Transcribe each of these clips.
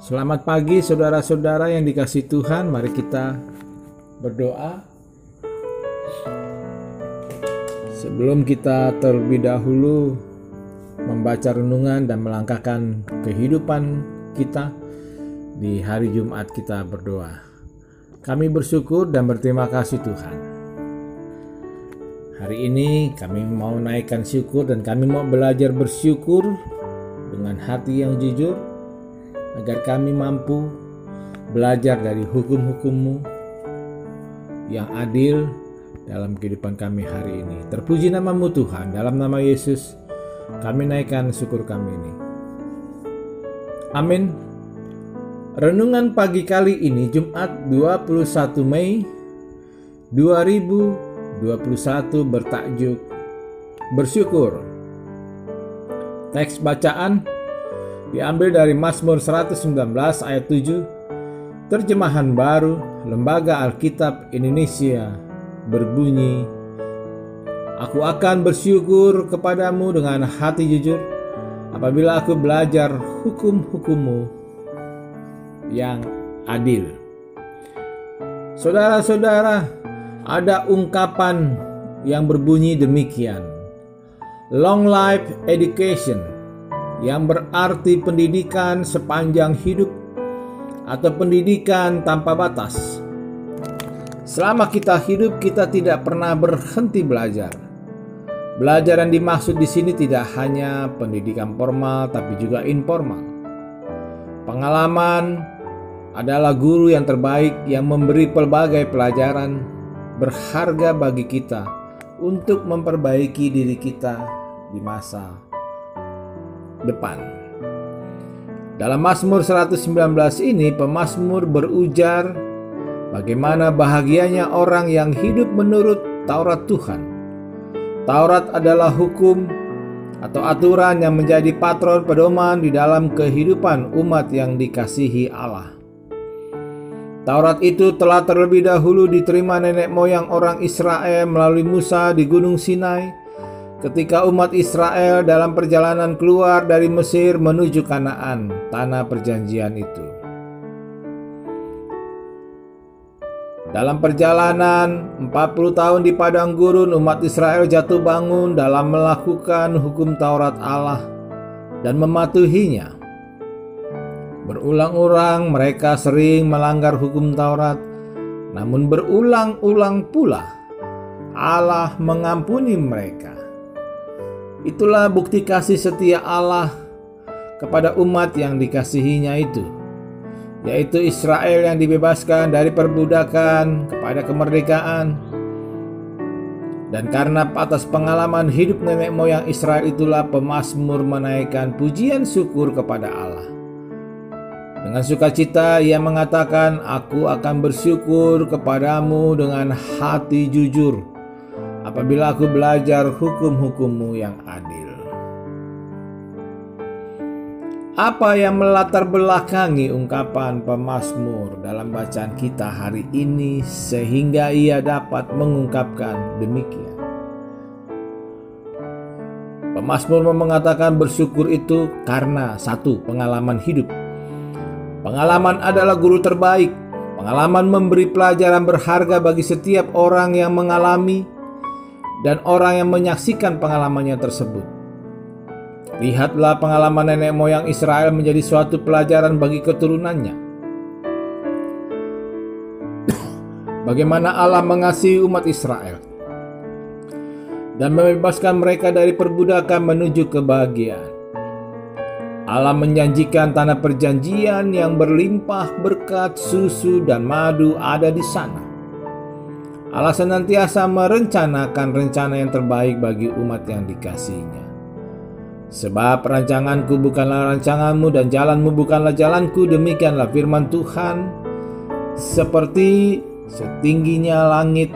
Selamat pagi saudara-saudara yang dikasihi Tuhan. Mari kita berdoa. Sebelum kita terlebih dahulu membaca renungan dan melangkahkan kehidupan kita di hari Jumat, kita berdoa. Kami bersyukur dan berterima kasih Tuhan. Hari ini kami mau naikkan syukur dan kami mau belajar bersyukur dengan hati yang jujur, agar kami mampu belajar dari hukum-hukum-Mu yang adil dalam kehidupan kami hari ini. Terpuji nama-Mu Tuhan, dalam nama Yesus kami naikkan syukur kami ini. Amin. Renungan pagi kali ini Jumat 21 Mei 2021 bertajuk Bersyukur. Teks bacaan diambil dari Mazmur 119 ayat 7, terjemahan baru Lembaga Alkitab Indonesia, berbunyi, Aku akan bersyukur kepadamu dengan hati jujur apabila aku belajar hukum-hukum-Mu yang adil. Saudara-saudara, ada ungkapan yang berbunyi demikian, long life education, yang berarti pendidikan sepanjang hidup atau pendidikan tanpa batas. Selama kita hidup, kita tidak pernah berhenti belajar. Belajar yang dimaksud di sini tidak hanya pendidikan formal, tapi juga informal. Pengalaman adalah guru yang terbaik yang memberi pelbagai pelajaran berharga bagi kita untuk memperbaiki diri kita di masa depan. Dalam Mazmur 119 ini, pemazmur berujar bagaimana bahagianya orang yang hidup menurut Taurat Tuhan. Taurat adalah hukum atau aturan yang menjadi patron pedoman di dalam kehidupan umat yang dikasihi Allah. Taurat itu telah terlebih dahulu diterima nenek moyang orang Israel melalui Musa di Gunung Sinai, ketika umat Israel dalam perjalanan keluar dari Mesir menuju Kanaan, tanah perjanjian itu. Dalam perjalanan 40 tahun di padang gurun, umat Israel jatuh bangun dalam melakukan hukum Taurat Allah dan mematuhinya. Berulang-ulang mereka sering melanggar hukum Taurat, namun berulang-ulang pula Allah mengampuni mereka. Itulah bukti kasih setia Allah kepada umat yang dikasihinya itu, yaitu Israel yang dibebaskan dari perbudakan kepada kemerdekaan. Dan karena atas pengalaman hidup nenek moyang Israel itulah pemazmur menaikkan pujian syukur kepada Allah. Dengan sukacita ia mengatakan, Aku akan bersyukur kepadamu dengan hati jujur apabila aku belajar hukum-hukum-Mu yang adil. Apa yang melatar belakangi ungkapan pemazmur dalam bacaan kita hari ini sehingga ia dapat mengungkapkan demikian? Pemazmur mengatakan bersyukur itu karena satu, pengalaman hidup. Pengalaman adalah guru terbaik. Pengalaman memberi pelajaran berharga bagi setiap orang yang mengalami dan orang yang menyaksikan pengalamannya tersebut. Lihatlah pengalaman nenek moyang Israel menjadi suatu pelajaran bagi keturunannya. Bagaimana Allah mengasihi umat Israel dan membebaskan mereka dari perbudakan menuju kebahagiaan. Allah menjanjikan tanah perjanjian yang berlimpah berkat susu dan madu ada di sana. Allah senantiasa merencanakan rencana yang terbaik bagi umat yang dikasihinya. Sebab rancanganku bukanlah rancanganmu dan jalanmu bukanlah jalanku, demikianlah firman Tuhan. Seperti setingginya langit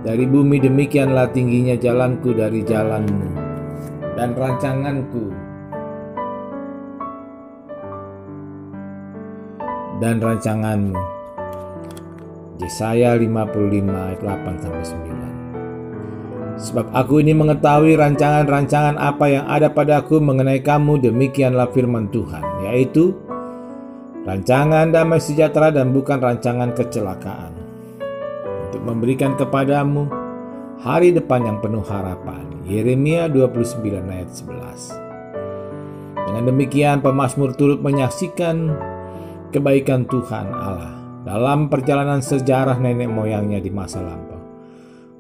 dari bumi, demikianlah tingginya jalanku dari jalanmu dan rancanganmu. Yesaya 55 ayat 8-9. Sebab aku ini mengetahui rancangan-rancangan apa yang ada padaku mengenai kamu, demikianlah firman Tuhan, yaitu rancangan damai sejahtera dan bukan rancangan kecelakaan, untuk memberikan kepadamu hari depan yang penuh harapan. Yeremia 29 ayat 11. Dengan demikian pemazmur turut menyaksikan kebaikan Tuhan Allah dalam perjalanan sejarah nenek moyangnya di masa lampau.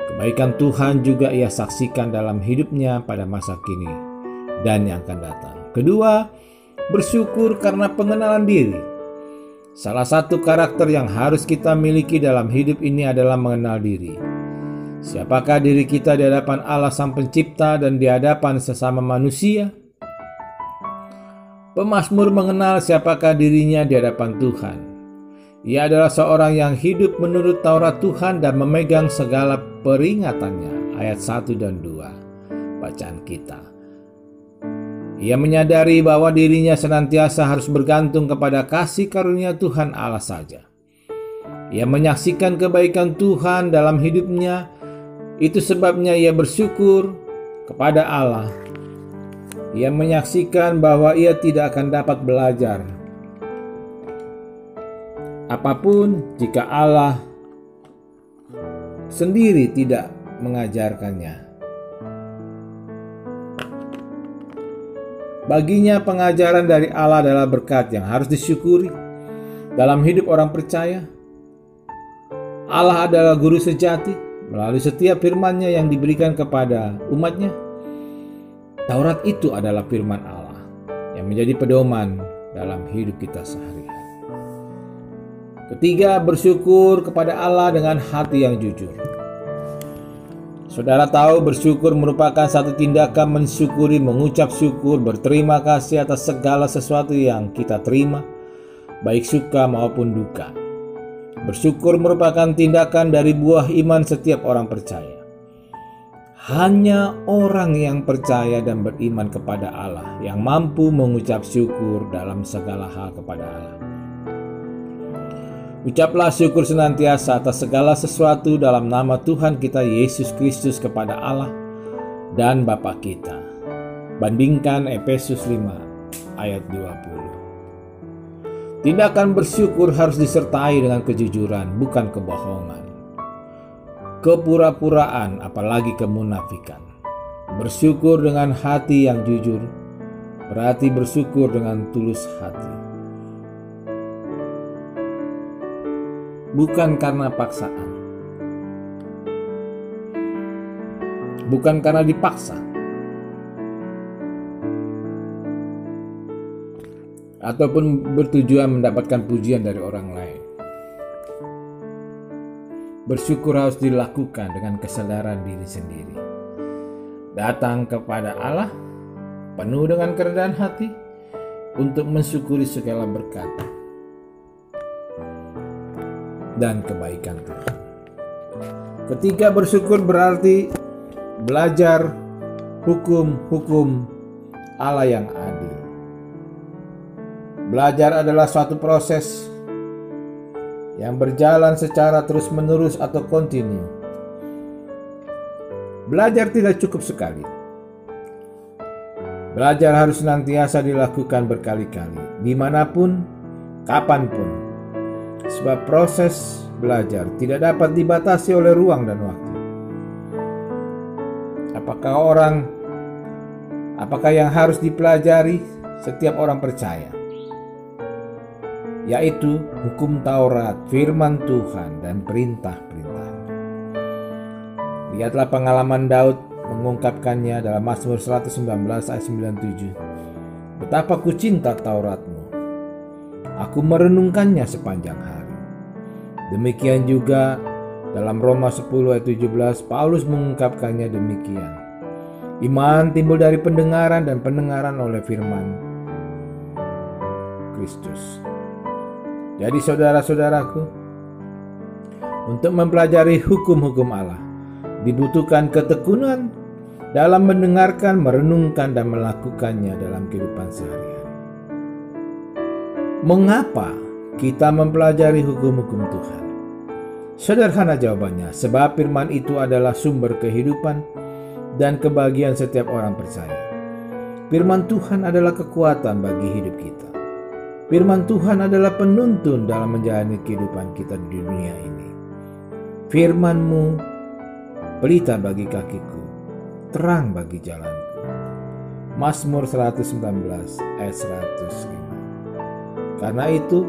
Kebaikan Tuhan juga ia saksikan dalam hidupnya pada masa kini dan yang akan datang. Kedua, bersyukur karena pengenalan diri. Salah satu karakter yang harus kita miliki dalam hidup ini adalah mengenal diri. Siapakah diri kita di hadapan Allah Sang Pencipta dan di hadapan sesama manusia? Pemazmur mengenal siapakah dirinya di hadapan Tuhan. Ia adalah seorang yang hidup menurut Taurat Tuhan dan memegang segala peringatannya. Ayat 1 dan 2 bacaan kita. Ia menyadari bahwa dirinya senantiasa harus bergantung kepada kasih karunia Tuhan Allah saja. Ia menyaksikan kebaikan Tuhan dalam hidupnya. Itu sebabnya ia bersyukur kepada Allah. Ia menyaksikan bahwa ia tidak akan dapat belajar apapun jika Allah sendiri tidak mengajarkannya. Baginya pengajaran dari Allah adalah berkat yang harus disyukuri dalam hidup orang percaya. Allah adalah guru sejati melalui setiap firman-Nya yang diberikan kepada umat-Nya. Taurat itu adalah firman Allah yang menjadi pedoman dalam hidup kita sehari-hari. Ketiga, bersyukur kepada Allah dengan hati yang jujur. Saudara tahu bersyukur merupakan satu tindakan mensyukuri, mengucap syukur, berterima kasih atas segala sesuatu yang kita terima, baik suka maupun duka. Bersyukur merupakan tindakan dari buah iman setiap orang percaya. Hanya orang yang percaya dan beriman kepada Allah yang mampu mengucap syukur dalam segala hal kepada Allah. Ucaplah syukur senantiasa atas segala sesuatu dalam nama Tuhan kita Yesus Kristus kepada Allah dan Bapa kita. Bandingkan Efesus 5 ayat 20. Tindakan bersyukur harus disertai dengan kejujuran, bukan kebohongan, kepura-puraan, apalagi kemunafikan. Bersyukur dengan hati yang jujur berarti bersyukur dengan tulus hati, bukan karena paksaan, bukan karena dipaksa, ataupun bertujuan mendapatkan pujian dari orang lain. Bersyukur harus dilakukan dengan kesadaran diri sendiri. Datang kepada Allah penuh dengan kerendahan hati untuk mensyukuri segala berkat dan kebaikan Tuhan. Ketiga, bersyukur berarti belajar hukum-hukum Allah yang adil. Belajar adalah suatu proses yang berjalan secara terus-menerus atau kontinu. Belajar tidak cukup sekali. Belajar harus senantiasa dilakukan berkali-kali, dimanapun, kapanpun. Sebab proses belajar tidak dapat dibatasi oleh ruang dan waktu. Apakah yang harus dipelajari setiap orang percaya? Yaitu hukum Taurat, firman Tuhan, dan perintah-perintah. Lihatlah pengalaman Daud mengungkapkannya dalam Mazmur 119 ayat 97. Betapa ku cinta Tauratmu, aku merenungkannya sepanjang hari. Demikian juga dalam Roma 10 ayat 17, Paulus mengungkapkannya demikian. Iman timbul dari pendengaran dan pendengaran oleh firman Kristus. Jadi saudara-saudaraku, untuk mempelajari hukum-hukum Allah dibutuhkan ketekunan dalam mendengarkan, merenungkan, dan melakukannya dalam kehidupan sehari-hari. Mengapa kita mempelajari hukum-hukum Tuhan? Sederhana jawabannya, sebab firman itu adalah sumber kehidupan dan kebahagiaan setiap orang percaya. Firman Tuhan adalah kekuatan bagi hidup kita. Firman Tuhan adalah penuntun dalam menjalani kehidupan kita di dunia ini. Firman-Mu pelita bagi kakiku, terang bagi jalanku. Mazmur 119 ayat 105. Karena itu,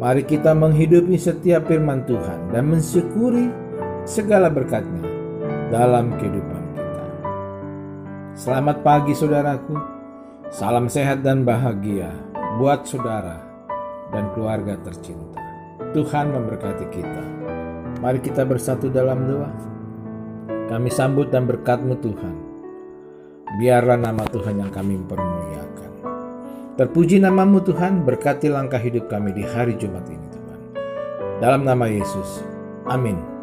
mari kita menghidupi setiap firman Tuhan dan mensyukuri segala berkat-Nya dalam kehidupan kita. Selamat pagi saudaraku, salam sehat dan bahagia buat saudara dan keluarga tercinta. Tuhan memberkati kita. Mari kita bersatu dalam doa. Kami sambut dan berkat-Mu Tuhan. Biarlah nama Tuhan yang kami permuliakan. Terpuji nama-Mu Tuhan, berkati langkah hidup kami di hari Jumat ini Tuhan. Dalam nama Yesus, amin.